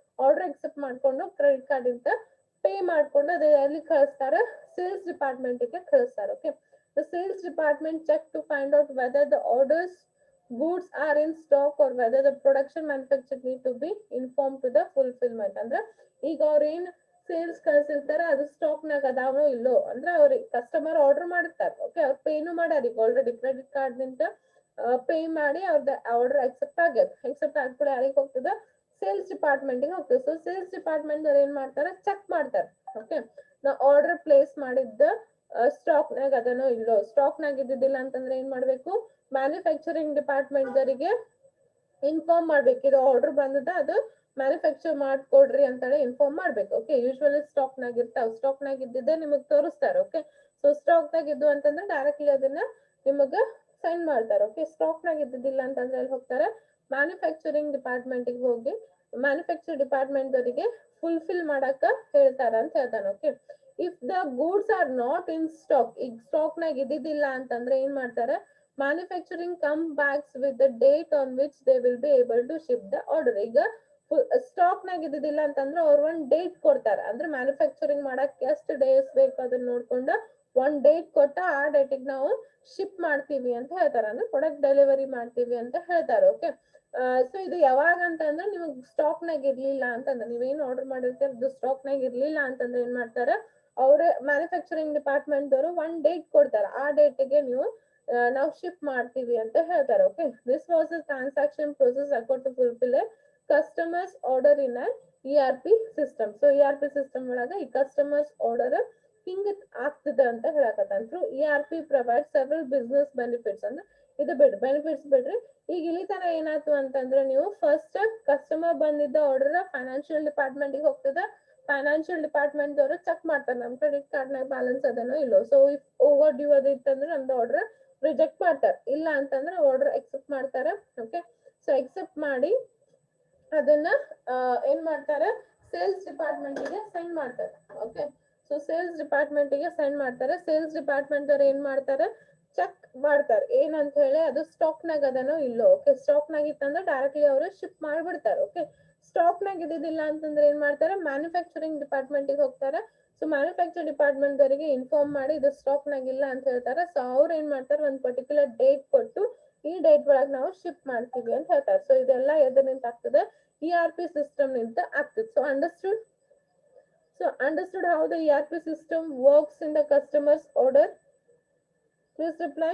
ಆರ್ಡರ್ ಅಕ್ಸೆಪ್ಟ್ ಮಾಡ್ಕೊಂಡು ಕ್ರೆಡಿಟ್ ಕಾರ್ಡ್ ಇಂದ ಪೇ ಮಾಡ್ಕೊಂಡು ಅದೇ ಎಲ್ಲಿ ಕಳಿಸ್ತಾರ, ಸೇಲ್ಸ್ ಡಿಪಾರ್ಟ್ಮೆಂಟ್ ಗೆ ಕಳಿಸ್ತಾರೆ. Okay, the sales department check to find out whether the orders goods are in stock or whether the production manufacturer need to be informed to the fulfillment. ಅಂದ್ರೆ ಈಗ ಅವ್ರ ಏನ್ ಸೇಲ್ಸ್ ಕಳ್ಸಿರ್ತಾರ ಅದು ಸ್ಟಾಕ್ ನಾಗ ಅದಾವೋ ಇಲ್ಲೋ, ಅಂದ್ರೆ ಅವ್ರಿಗೆ ಕಸ್ಟಮರ್ ಆರ್ಡರ್ ಮಾಡಿರ್ತಾರೆ. ಓಕೆ, ಅವ್ರ ಪೇನು ಮಾಡ್ಯಾರ, ಈಗ ಆಲ್ರೆಡಿ ಕ್ರೆಡಿಟ್ ಕಾರ್ಡ್ ನಿಂದ ಪೇ ಮಾಡಿ ಅವ್ರದ್ದು ಆರ್ಡರ್ ಅಕ್ಸೆಪ್ಟ್ ಆಗ್ಯದ. ಅಕ್ಸೆಪ್ಟ್ ಆದ್ಮೇಲೆ ಯಾರಿಗೆ ಹೋಗ್ತದ, ಸೇಲ್ಸ್ ಡಿಪಾರ್ಟ್ಮೆಂಟ್ ಗೆ ಹೋಗ್ತದೆ. ಸೊ ಸೇಲ್ಸ್ ಡಿಪಾರ್ಟ್ಮೆಂಟ್ ಅವ್ರು ಏನ್ ಮಾಡ್ತಾರ, ಚೆಕ್ ಮಾಡ್ತಾರೆ. ಓಕೆ, ನಾ ಆರ್ಡರ್ ಪ್ಲೇಸ್ ಮಾಡಿದ್ದ ಸ್ಟಾಕ್ ನಾಗ ಅದನೋ ಇಲ್ಲೋ. ಸ್ಟಾಕ್ ನಾಗ ಇದ್ದಿದ್ದಿಲ್ಲ ಅಂತಂದ್ರೆ ಏನ್ ಮಾಡ್ಬೇಕು, ಮ್ಯಾನುಫ್ಯಾಕ್ಚರಿಂಗ್ ಡಿಪಾರ್ಟ್ಮೆಂಟ್ ದವರಿಗೆ ಇನ್ಫಾರ್ಮ್ ಮಾಡ್ಬೇಕು, ಇದು ಆರ್ಡರ್ ಬಂದದ ಅದು ಮ್ಯಾನುಫ್ಯಾಕ್ಚರ್ ಮಾಡ್ಕೊಡ್ರಿ ಅಂತೇಳಿ ಇನ್ಫಾರ್ಮ್ ಮಾಡ್ಬೇಕು. ಓಕೆ, ಯೂಶುವಲಿ ಸ್ಟಾಕ್ ನಾಗ ಇರ್ತಾವ, ಸ್ಟಾಕ್ ನಾಗ ಇದ್ದಿದ್ದೆ ನಿಮಗ್ ತೋರಿಸ್ತಾರೆ. ಓಕೆ, ಸೊ ಸ್ಟಾಕ್ ನಾಗ ಇದ್ದು ಅಂತಂದ್ರೆ ಡೈರೆಕ್ಟ್ಲಿ ಅದನ್ನ ನಿಮಗ ಸೆಂಡ್ ಮಾಡ್ತಾರೆ. ಓಕೆ, ಸ್ಟಾಕ್ ನಾಗ ಇದ್ದಿದ್ದಿಲ್ಲ ಅಂತಂದ್ರೆ ಎಲ್ಲಿ ಹೋಗ್ತಾರೆ, ಮ್ಯಾನುಫ್ಯಾಕ್ಚರಿಂಗ್ ಡಿಪಾರ್ಟ್ಮೆಂಟ್ ಗೆ ಹೋಗಿ ಮ್ಯಾನುಫ್ಯಾಕ್ಚರ್ ಡಿಪಾರ್ಟ್ಮೆಂಟ್ ಅವರಿಗೆ ಫುಲ್ಫಿಲ್ ಮಾಡಕ ಹೇಳ್ತಾರ ಅಂತ ಹೇಳ್ತಾನೆ. Okay, if the goods are not in stock, ಈಗ ಸ್ಟಾಕ್ ನಾಗ ಇದ್ದಿದ್ದಿಲ್ಲ ಅಂತಂದ್ರೆ ಏನ್ ಮಾಡ್ತಾರೆ, manufacturing come backs with the date on which they will be able to ship the order. ಈಗ ಸ್ಟಾಕ್ ನಾಗ ಇದ್ದಿದ್ದಿಲ್ಲ ಅಂತಂದ್ರೆ ಅವ್ರು ಒಂದ್ ಡೇಟ್ ಕೊಡ್ತಾರೆ, ಅಂದ್ರೆ ಮ್ಯಾನುಫ್ಯಾಕ್ಚರಿಂಗ್ ಮಾಡಕ್ ಎಷ್ಟು ಡೇಸ್ ಬೇಕು ಅದನ್ನ ನೋಡ್ಕೊಂಡು ಒಂದ್ ಡೇಟ್ ಕೊಟ್ಟ ಆ ಡೇಟಿಗೆ ನಾವು ಶಿಪ್ ಮಾಡ್ತೀವಿ ಅಂತ ಹೇಳ್ತಾರೆ, ಅಂದ್ರೆ ಪ್ರಾಡಕ್ಟ್ ಡೆಲಿವರಿ ಮಾಡ್ತೀವಿ ಅಂತ ಹೇಳ್ತಾರೆ. ಓಕೆ, ಸೊ ಇದು ಯಾವಾಗ ಅಂತಂದ್ರೆ ನಿಮಗೆ ಸ್ಟಾಕ್ ನಾಗ ಇರ್ಲಿಲ್ಲ ಅಂತಂದ್ರೆ, ನೀವೇನ್ ಆರ್ಡರ್ ಮಾಡಿರ್ತೀರ ಅದು ಸ್ಟಾಕ್ ನಾಗ ಇರ್ಲಿಲ್ಲ ಅಂತಂದ್ರೆ ಏನ್ ಮಾಡ್ತಾರೆ, ಅವ್ರ ಮ್ಯಾನುಫ್ಯಾಕ್ಚರಿಂಗ್ ಡಿಪಾರ್ಟ್ಮೆಂಟ್ ದವರು ಒಂದ್ ಡೇಟ್ ಕೊಡ್ತಾರೆ, ಆ ಡೇಟಿಗೆ ನೀವು ನಾವು ಶಿಪ್ ಮಾಡ್ತೀವಿ ಅಂತ ಹೇಳ್ತಾರೆ. Okay, this was a transaction process accord to fulfil a customers order in a ERP system. So ERP system ಒಳಗ ಈ ಕಸ್ಟಮರ್ಸ್ ಆರ್ಡರ್ ಹಿಂಗ ಆಗ್ತದ ಅಂತ ಹೇಳಕತ್ತಾನ. Through ERP provide several business benefits, ಅಂದ್ರೆ ಇದು ಬಿಡ್ರಿ ಬೆನಿಫಿಟ್ಸ್ ಬಿಡ್ರಿ. ಈಗ ಇಲ್ಲಿ ತರ ಏನಾಯ್ತು ಅಂತಂದ್ರೆ, ನೀವು ಫಸ್ಟ್ ಕಸ್ಟಮರ್ ಬಂದಿದ್ದ ಆರ್ಡರ್ ಫೈನಾನ್ಷಿಯಲ್ ಡಿಪಾರ್ಟ್ಮೆಂಟ್ ಗೆ ಹೋಗ್ತದ, ಫೈನಾನ್ಷಿಯಲ್ ಡಿಪಾರ್ಟ್ಮೆಂಟ್ ದವರು ಚೆಕ್ ಮಾಡ್ತಾರೆ ನಮ್ ಕ್ರೆಡಿಟ್ ಕಾರ್ಡ್ ನಾಗ ಬ್ಯಾಲೆನ್ಸ್ ಅದನೋ ಇಲ್ಲೋ. ಸೊ ಇಫ್ ಓವರ್ ಡ್ಯೂ ಅದಿತ್ತಂದ್ರೆ ನಮ್ದು ಆರ್ಡರ್ ರಿಜೆಕ್ಟ್ ಮಾಡ್ತಾರೆ, ಇಲ್ಲ ಅಂತಂದ್ರೆ ಆರ್ಡರ್ ಎಕ್ಸೆಪ್ಟ್ ಮಾಡ್ತಾರೆ. ಓಕೆ, ಸೊ ಎಕ್ಸೆಪ್ಟ್ ಮಾಡಿ ಅದನ್ನ ಏನ್ ಮಾಡ್ತಾರೆ, ಸೇಲ್ಸ್ ಡಿಪಾರ್ಟ್ಮೆಂಟ್ ಗೆ ಸೆಂಡ್ ಮಾಡ್ತಾರೆ. ಓಕೆ, ಸೊ ಸೇಲ್ಸ್ ಡಿಪಾರ್ಟ್ಮೆಂಟ್ ಗೆ ಸೆಂಡ್ ಮಾಡ್ತಾರೆ. ಸೇಲ್ಸ್ ಡಿಪಾರ್ಟ್ಮೆಂಟ್ ಅವ್ರು ಏನ್ ಮಾಡ್ತಾರೆ, ಚೆಕ್ ಮಾಡ್ತಾರೆ ಏನಂತ ಹೇಳಿ ಅದು ಸ್ಟಾಕ್ ನಾಗ ಅದನೋ ಇಲ್ಲೋ. ಓಕೆ, ಸ್ಟಾಕ್ ನಾಗ ಇತ್ತಂದ್ರೆ ಡೈರೆಕ್ಟ್ಲಿ ಅವರು ಶಿಪ್ ಮಾಡ್ಬಿಡ್ತಾರೆ. ಓಕೆ, ಸ್ಟಾಕ್ ನಾಗ ಇದ್ದಿದ್ದಿಲ್ಲ ಅಂತಂದ್ರೆ ಏನ್ ಮಾಡ್ತಾರೆ, ಮ್ಯಾನುಫ್ಯಾಕ್ಚರಿಂಗ್ ಡಿಪಾರ್ಟ್ಮೆಂಟ್ ಗೆ ಹೋಗ್ತಾರೆ. ಸೊ ಮ್ಯಾನುಫ್ಯಾಕ್ಚರ್ ಡಿಪಾರ್ಟ್ಮೆಂಟ್ ಅವರಿಗೆ ಇನ್ಫಾರ್ಮ್ ಮಾಡಿ ಇದು ಸ್ಟಾಕ್ ನಾಗ ಇಲ್ಲ ಅಂತ ಹೇಳ್ತಾರೆ. ಸೊ ಅವ್ರು ಏನ್ ಮಾಡ್ತಾರೆ, ಒಂದ್ ಪರ್ಟಿಕ್ಯುಲರ್ ಡೇಟ್ ಕೊಟ್ಟು ಈ ಡೇಟ್ ಒಳಗೆ ನಾವು ಶಿಪ್ ಮಾಡ್ತೀವಿ ಅಂತ ಹೇಳ್ತಾರೆ. ಸೊ ಇದೆಲ್ಲ ಎದರಿಂದ ಆಗ್ತದೆ, ERP system ನಿಂದ ಆಗ್ತದೆ. So understood how the ERP system works in the customer's order? Please reply.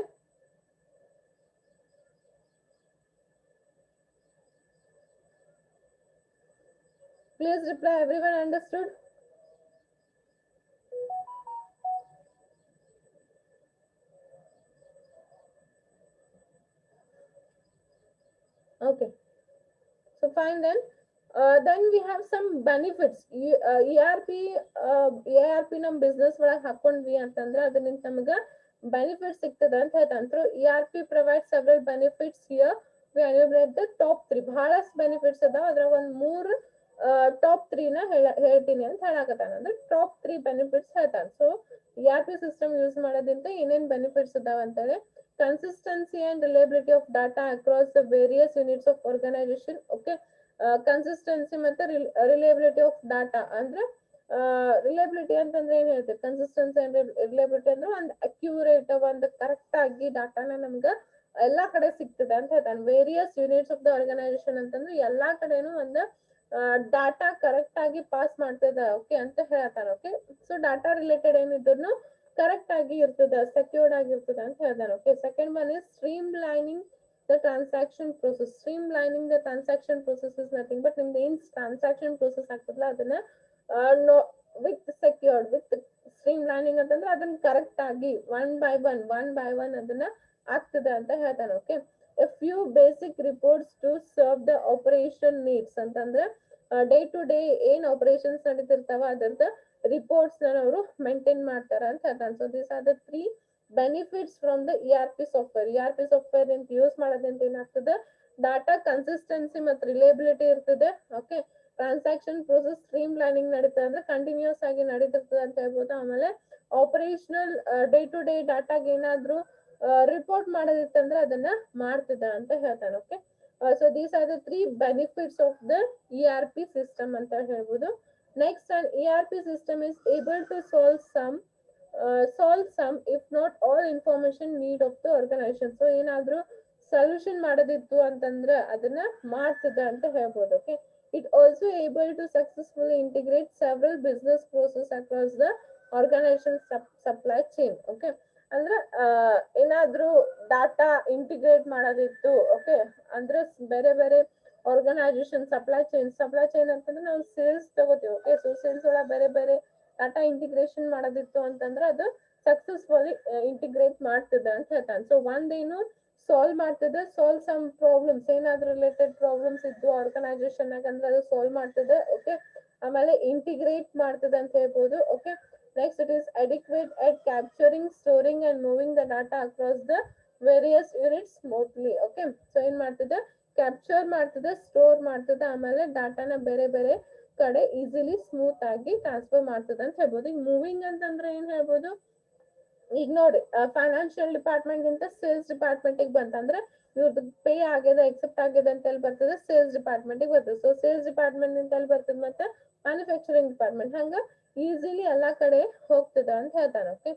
Please reply. Everyone understood? Okay. So fine then. Then we have some benefits. ERP ನಮ್ business ಒಳಗೆ ಹಾಕೊಂಡ್ವಿ ಅಂತಂದ್ರೆ ಅದರಿಂದ ನಮಗ benefit ಸಿಗ್ತದ ಅಂತ ಹೇಳ್ತಾನೆ. ERP provide several benefits here V enumerate the top 3. ಬಹಳಷ್ಟು benefits ಅದಾವ, ಅದ್ರಾಗ ಒಂದ್ 3 ಟಾಪ್ 3 ನ ಹೇಳ್ತೀನಿ ಅಂತ ಹೇಳಕತ್ತಾನ, ಅಂದ್ರೆ ಟಾಪ್ 3 ಬೆನಿಫಿಟ್ಸ್ ಹೇಳ್ತಾನೆ. ಸೊ ERP ಸಿಸ್ಟಮ್ ಯೂಸ್ ಮಾಡೋದ್ರಿಂದ ಏನೇನ್ ಬೆನಿಫಿಟ್ಸ್ ಅದಾವ ಅಂತೇಳಿ, consistency and reliability of data across the various units of organization. Okay, consistency ಮತ್ತೆ ರಿಲೇಬಿಲಿಟಿ ಆಫ್ ಡಾಟಾ ಅಂದ್ರೆ ರಿಲೇಬಿಲಿಟಿ ಅಂತಂದ್ರೆ ಏನ್ ಹೇಳ್ತೀವಿ, ಕನ್ಸಿಸ್ಟೆನ್ಸಿ ಅಂಡ್ ರಿಲೇಬಿಲಿಟಿ ಅಂದ್ರೆ ಒಂದು ಅಕ್ಯುರೇಟ್ ಒಂದು ಕರೆಕ್ಟ್ ಆಗಿ ಡಾಟಾನ ನಮ್ಗ ಎಲ್ಲಾ ಕಡೆ ಸಿಗ್ತದೆ ಅಂತ ಹೇಳ್ತಾನೆ. Various units of the organization ಅಂತಂದ್ರೆ ಎಲ್ಲಾ ಕಡೆನೂ ಒಂದು ಡಾಟಾ ಕರೆಕ್ಟ್ ಆಗಿ ಪಾಸ್ ಮಾಡ್ತದ. ಓಕೆ ಅಂತ ಹೇಳ್ತಾನೆ. ಓಕೆ, ಸೊ ಡಾಟಾ ರಿಲೇಟೆಡ್ ಏನಿದ್ರು ಕರೆಕ್ಟ್ ಆಗಿ ಇರ್ತದ, ಸೆಕ್ಯೂರ್ಡ್ ಆಗಿರ್ತದ ಅಂತ ಹೇಳ್ತಾನೆ. ಓಕೆ, second one is streamlining the transaction process. Streamlining the transaction process is nothing but ನಿಮ್ದು ಏನ್ ಟ್ರಾನ್ಸಾಕ್ಷನ್ ಪ್ರೊಸೆಸ್ ಆಗ್ತದಲ್ಲ ಅದನ್ನ ವಿತ್ ಸೆಕ್ಯೂರ್ಡ್ ವಿತ್ ಸ್ಟ್ರೀಮ್ಲೈನಿಂಗ್ ಅಂತಂದ್ರೆ ಅದನ್ನ ಕರೆಕ್ಟ್ ಆಗಿ ಒನ್ ಬೈ ಒನ್ ಅದನ್ನ ಆಗ್ತದೆ ಅಂತ ಹೇಳ್ತಾನೆ. Okay, a few basic reports to serve the operation needs ಅಂತಂದ್ರೆ ಡೇ ಟು ಡೇ ಏನ್ ಆಪರೇಷನ್ಸ್ ನಡೀತಿರ್ತಾವ ಅದರದ ರಿಪೋರ್ಟ್ಸ್ ಅವರು ಮೇಂಟೈನ್ ಮಾಡ್ತಾರ ಅಂತ ಹೇಳ್ತಾನೆ. So this are the 3 benefits from the ERP software. ERP software ಅಂತ ಯೂಸ್ ಮಾಡೋದ್ರಿಂದ ಏನಾಗ್ತದೆ, ಡಾಟಾ ಕನ್ಸಿಸ್ಟೆನ್ಸಿ ಮತ್ತು ರಿಲೇಬಿಲಿಟಿ ಇರ್ತದೆ. Okay, transaction process streamlining ನಡೀತದೆ ಅಂದ್ರೆ ಕಂಟಿನ್ಯೂಸ್ ಆಗಿ ನಡೀತಿರ್ತದೆ ಅಂತ ಹೇಳ್ಬೋದು. ಆಮೇಲೆ ಆಪರೇಷನಲ್ ಡೇ ಟು ಡೇ ಡಾಟಾಗ ಏನಾದ್ರು ರಿಪೋರ್ಟ್ ಮಾಡೋದಿತ್ತಂದ್ರೆ ಅದನ್ನ ಮಾಡ್ತದ ಅಂತ ಹೇಳ್ತಾನೆ. Okay, so these are the 3 benefits of the ERP system ಅಂತ ಹೇಳ್ಬೋದು. Next, an ERP system is able to solve some if not all information need of the organization. So ಏನಾದ್ರು solution ಮಾಡೋದಿತ್ತು ಅಂತಂದ್ರೆ ಅದನ್ನ ಮಾಡ್ತದ ಅಂತ ಹೇಳ್ಬೋದು. Okay, it also able to successfully integrate several business process across the organization supply chain. Okay, ಅಂದ್ರೆ ಏನಾದ್ರು data integrate ಮಾಡೋದಿತ್ತು, ಓಕೆ, ಅಂದ್ರೆ ಬೇರೆ ಬೇರೆ ಆರ್ಗನೈಸೇಷನ್ ಸಪ್ಲೈ ಚೈನ್ ಅಂತಂದ್ರೆ ನಾವು ಸೇಲ್ಸ್ ತಗೋತೀವಿ. ಓಕೆ, ಸೊ ಸೇಲ್ಸ್ ಒಳಗೆ ಬೇರೆ ಬೇರೆ ಡಾಟಾ ಇಂಟಿಗ್ರೇಷನ್ ಮಾಡೋದಿತ್ತು ಅಂತಂದ್ರೆ ಅದು ಸಕ್ಸಸ್ಫುಲಿ ಇಂಟಿಗ್ರೇಟ್ ಮಾಡ್ತದ ಅಂತ ಹೇಳ್ತಾನೆ. ಸೊ ಒಂದೇನು ಸಾಲ್ವ್ ಮಾಡ್ತದೆ, ಸಾಲ್ವ್ ಸಮ್ ಪ್ರಾಬ್ಲಮ್ಸ್, ಏನಾದ್ರು ರಿಲೇಟೆಡ್ ಪ್ರಾಬ್ಲಮ್ಸ್ ಇದ್ದು ಆರ್ಗನೈಸೇಷನ್ ಅಂದ್ರೆ ಅದು ಸಾಲ್ವ್ ಮಾಡ್ತದೆ. ಓಕೆ, ಆಮೇಲೆ ಇಂಟಿಗ್ರೇಟ್ ಮಾಡ್ತದೆ ಅಂತ ಹೇಳ್ಬೋದು. Okay, next it is adequate at capturing, storing and moving the data across the various units smoothly. Okay, so ಏನ್ ಮಾಡ್ತದೆ, ಕ್ಯಾಪ್ಚರ್ ಮಾಡ್ತದೆ, ಸ್ಟೋರ್ ಮಾಡ್ತದೆ, ಆಮೇಲೆ ಡಾಟಾನ ಬೇರೆ ಬೇರೆ ಕಡೆ ಈಸಿಲಿ ಸ್ಮೂತ್ ಆಗಿ ಟ್ರಾನ್ಸ್ಫರ್ ಮಾಡ್ತದೆ ಅಂತ ಹೇಳ್ಬೋದು. ಈಗ ಮೂವಿಂಗ್ ಅಂತಂದ್ರೆ ಏನ್ ಹೇಳ್ಬೋದು, ಈಗ ನೋಡಿ ಫೈನಾನ್ಷಿಯಲ್ ಡಿಪಾರ್ಟ್ಮೆಂಟ್ ಗಿಂತ ಸೇಲ್ಸ್ ಡಿಪಾರ್ಟ್ಮೆಂಟ್ ಬಂತಂದ್ರೆ ಇವ್ರದ್ದು ಪೇ ಆಗ್ಯದ ಎಕ್ಸೆಪ್ಟ್ ಆಗ್ಯದ ಅಂತ ಎಲ್ಲಿ ಬರ್ತದೆ, ಸೇಲ್ಸ್ ಡಿಪಾರ್ಟ್ಮೆಂಟ್ ಬರ್ತದೆ. ಸೊ ಸೇಲ್ಸ್ ಡಿಪಾರ್ಟ್ಮೆಂಟ್ ಅಂತ ಎಲ್ಲಿ ಬರ್ತದೆ, ಮತ್ತೆ ಮ್ಯಾನುಫ್ಯಾಕ್ಚರಿಂಗ್ ಡಿಪಾರ್ಟ್ಮೆಂಟ್, ಹಂಗ ಈಸಿಲಿ ಎಲ್ಲಾ ಕಡೆ ಹೋಗ್ತದ ಅಂತ ಹೇಳ್ತಾನೆ. Okay,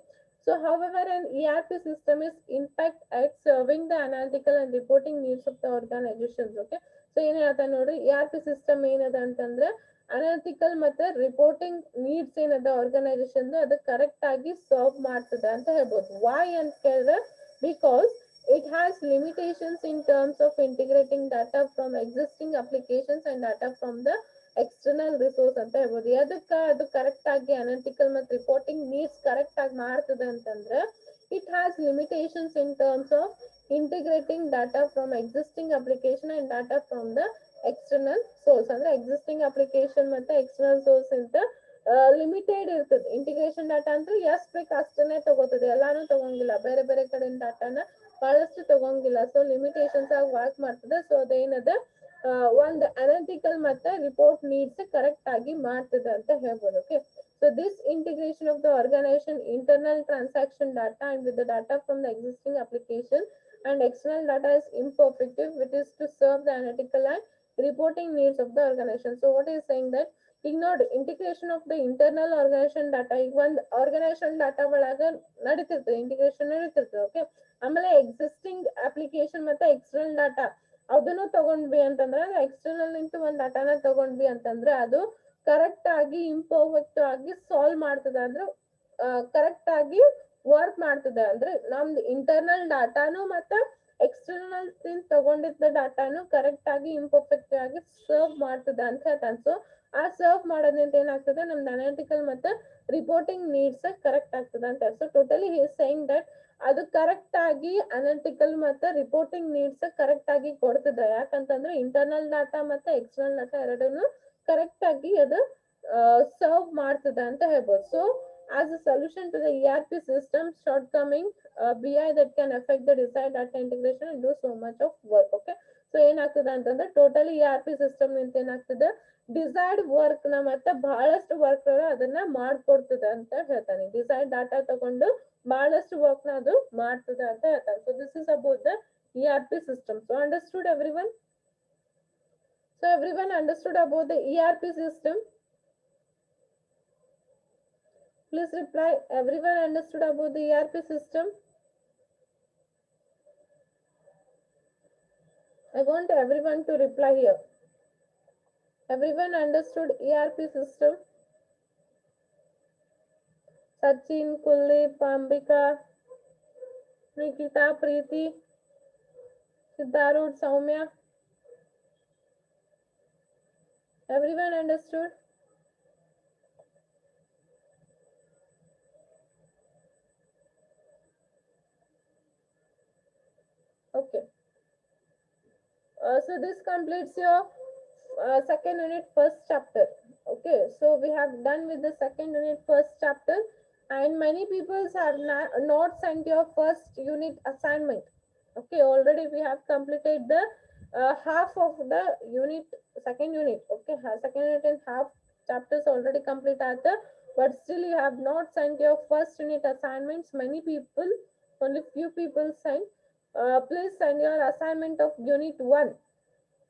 so however an ERP system is impact at serving the analytical and reporting needs of the organizations. Okay, so ಏನ್ ಹೇಳ್ತಾನೆ ನೋಡ್ರಿ, ERP ಸಿಸ್ಟಮ್ ಏನದ ಅಂತಂದ್ರೆ ಅನಾಲಿಟಿಕಲ್ ಮತ್ತೆ ರಿಪೋರ್ಟಿಂಗ್ ನೀಡ್ಸ್ ಏನದ ಆರ್ಗನೈಸೇಷನ್ ಅದು ಕರೆಕ್ಟ್ ಆಗಿ ಸರ್ವ್ ಮಾಡ್ತದೆ ಅಂತ ಹೇಳ್ಬೋದು. ವೈ ಅಂತ ಕೇಳಿದ್ರೆ, because it has limitations in terms of integrating data from existing applications and data from the external resource ಅಂತ ಹೇಳ್ಬೋದು. ಅದಕ್ಕೆ ಅದು ಕರೆಕ್ಟ್ ಆಗಿ ಅನಾಲಿಟಿಕಲ್ ಮತ್ತು ರಿಪೋರ್ಟಿಂಗ್ ನೀಡ್ಸ್ ಕರೆಕ್ಟ್ ಆಗಿ ಮಾಡ್ತದೆ ಅಂತಂದ್ರೆ it has limitations in terms of integrating data from existing application and data from the external source. ಅಂದ್ರೆ ಎಕ್ಸಿಸ್ಟಿಂಗ್ ಅಪ್ಲಿಕೇಶನ್ ಮತ್ತೆ ಎಕ್ಸ್ಟರ್ನಲ್ ಸೋರ್ಸ್ ಅಂತ ಲಿಮಿಟೆಡ್ ಇರ್ತದೆ. ಇಂಟಿಗ್ರೇಷನ್ ಡಾಟಾ ಅಂದ್ರೆ ಎಷ್ಟ್ ಬೇಕು ಅಷ್ಟನ್ನೇ ತಗೋತದೆ, ಎಲ್ಲಾನು ತಗೊಂಗಿಲ್ಲ, ಬೇರೆ ಬೇರೆ ಕಡೆಯಿಂದ ಡಾಟಾನ ಬಹಳಷ್ಟು ತಗೊಂಗಿಲ್ಲ. ಸೊ ಲಿಮಿಟೇಷನ್ಸ್ ಆಗಿ ವರ್ಕ್ ಮಾಡ್ತದೆ. ಸೊ ಅದೇನದ ಒಂದು ಅನಾಲಿಟಿಕಲ್ ಮತ್ತೆ ರಿಪೋರ್ಟ್ ನೀಡ್ಸ್ ಕರೆಕ್ಟ್ ಆಗಿ ಮಾಡ್ತದೆ ಅಂತ ಹೇಳ್ಬೋದು. Okay, so this integration of the organization internal transaction data and with the data from the existing application and external data is imperfect, which is to serve the analytical and reporting needs of the organization. So what is saying that ignored integration of the internal organization data, ಈಗ ಒಂದು organisation data ಒಳಗ ನಡೀತಿರ್ತದೆ, integration ನಡೀತಿರ್ತದೆ. Okay, ಆಮೇಲೆ existing application ಮತ್ತೆ external data ಅದನ್ನು ತಗೊಂಡ್ವಿ ಅಂತಂದ್ರೆ, external ನಿಂತು ಒಂದ್ ಡಾಟಾನ ತಗೊಂಡ್ವಿ ಅಂತಂದ್ರೆ ಅದು ಕರೆಕ್ಟ್ ಆಗಿ ಇಂಪರ್ಫೆಕ್ಟ್ ಆಗಿ ಸಾಲ್ವ್ ಮಾಡ್ತದೆ, ಅಂದ್ರೆ ಕರೆಕ್ಟ್ ಆಗಿ ವರ್ಕ್ ಮಾಡ್ತದೆ. ಅಂದ್ರೆ ನಮ್ದು ಇಂಟರ್ನಲ್ ಡಾಟಾನು ಮತ್ತೆ ಎಕ್ಸ್ಟರ್ನಲ್ ತಗೊಂಡಿದ್ದ ಡಾಟಾನು ಕರೆಕ್ಟ್ ಆಗಿ ಇಂಪರ್ಫೆಕ್ಟ್ ಆಗಿ ಸರ್ವ್ ಮಾಡ್ತದೆ ಅಂತ ಹೇಳ್ತಾನೆ. ಸೊ ಆ ಸರ್ವ್ ಮಾಡೋದ್ರಿಂದ ಏನಾಗ್ತದೆ, ನಮ್ದು ಅನಾಲಿಟಿಕಲ್ ಮತ್ತೆ ರಿಪೋರ್ಟಿಂಗ್ ನೀಡ್ಸ್ ಕರೆಕ್ಟ್ ಆಗ್ತದೆ ಅಂತ. So totally he is saying that ಅದು ಕರೆಕ್ಟ್ ಆಗಿ ಅನಾಲಿಟಿಕಲ್ ಮತ್ತೆ ರಿಪೋರ್ಟಿಂಗ್ ನೀಡ್ಸ್ ಕರೆಕ್ಟ್ ಆಗಿ ಕೊಡ್ತದೆ. ಯಾಕಂತಂದ್ರೆ ಇಂಟರ್ನಲ್ ಡಾಟಾ ಮತ್ತೆ ಎಕ್ಸ್ಟರ್ನಲ್ ಡಾಟಾ ಎರಡನ್ನು ಕರೆಕ್ಟ್ ಆಗಿ ಅದು ಸರ್ವ್ ಮಾಡ್ತದೆ ಅಂತ ಹೇಳ್ಬೋದು. So as a solution to the ERP system shortcoming, BI that can affect the desired data integration and do so much of work. Okay, so ಏನಾಗ್ತದೆ ಅಂತಂದ್ರೆ totally ERP system ನಿಂತ ಏನಾಗ್ತದೆ, ಡಿಸೈರ್ಡ್ ವರ್ಕ್ ನ ಮತ್ತೆ ಬಹಳಷ್ಟು ವರ್ಕ್ ಅದನ್ನ ಮಾಡ್ಕೊಡ್ತದೆ ಅಂತ ಹೇಳ್ತಾನೆ. ಡಿಸೈರ್ಡ್ ಡಾಟಾ ತಗೊಂಡು ಬಹಳಷ್ಟು ವರ್ಕ್ ನ ಅದು ಮಾಡ್ತದೆ ಅಂತ ಹೇಳ್ತಾನೆ. So this is about the ERP system. So understood everyone? So everyone understood about the ERP system? Please reply. Everyone understood about the ERP system? I want everyone to reply here. Everyone understood ERP system? Sachin, Kuldeep, Ambika, Nikita, Preeti, Siddharth, Soumya. Everyone understood? Okay. So this completes your second unit first chapter. Okay, so we have done with the second unit first chapter, and many people have not sent your first unit assignment. Okay, already we have completed the half of the unit, second unit. Okay, second unit and half chapters already complete at the, but still you have not sent your first unit assignments. Many people, only few people sent. Please send your assignment of unit 1.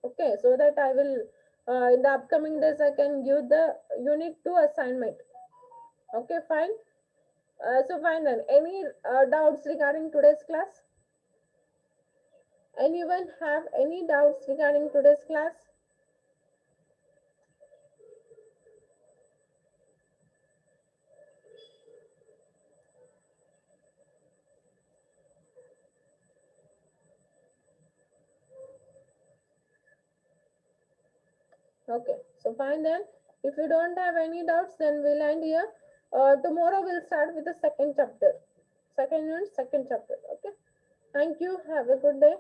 Okay, so that I will in the upcoming days I can give the unit 2 assignment. Okay, fine. So fine then. Any doubts regarding today's class? Anyone have any doubts regarding today's class? Okay, so fine then. If you don't have any doubts, then we'll end here. Tomorrow we'll start with the second chapter. Second unit, second chapter. Okay. Thank you. Have a good day.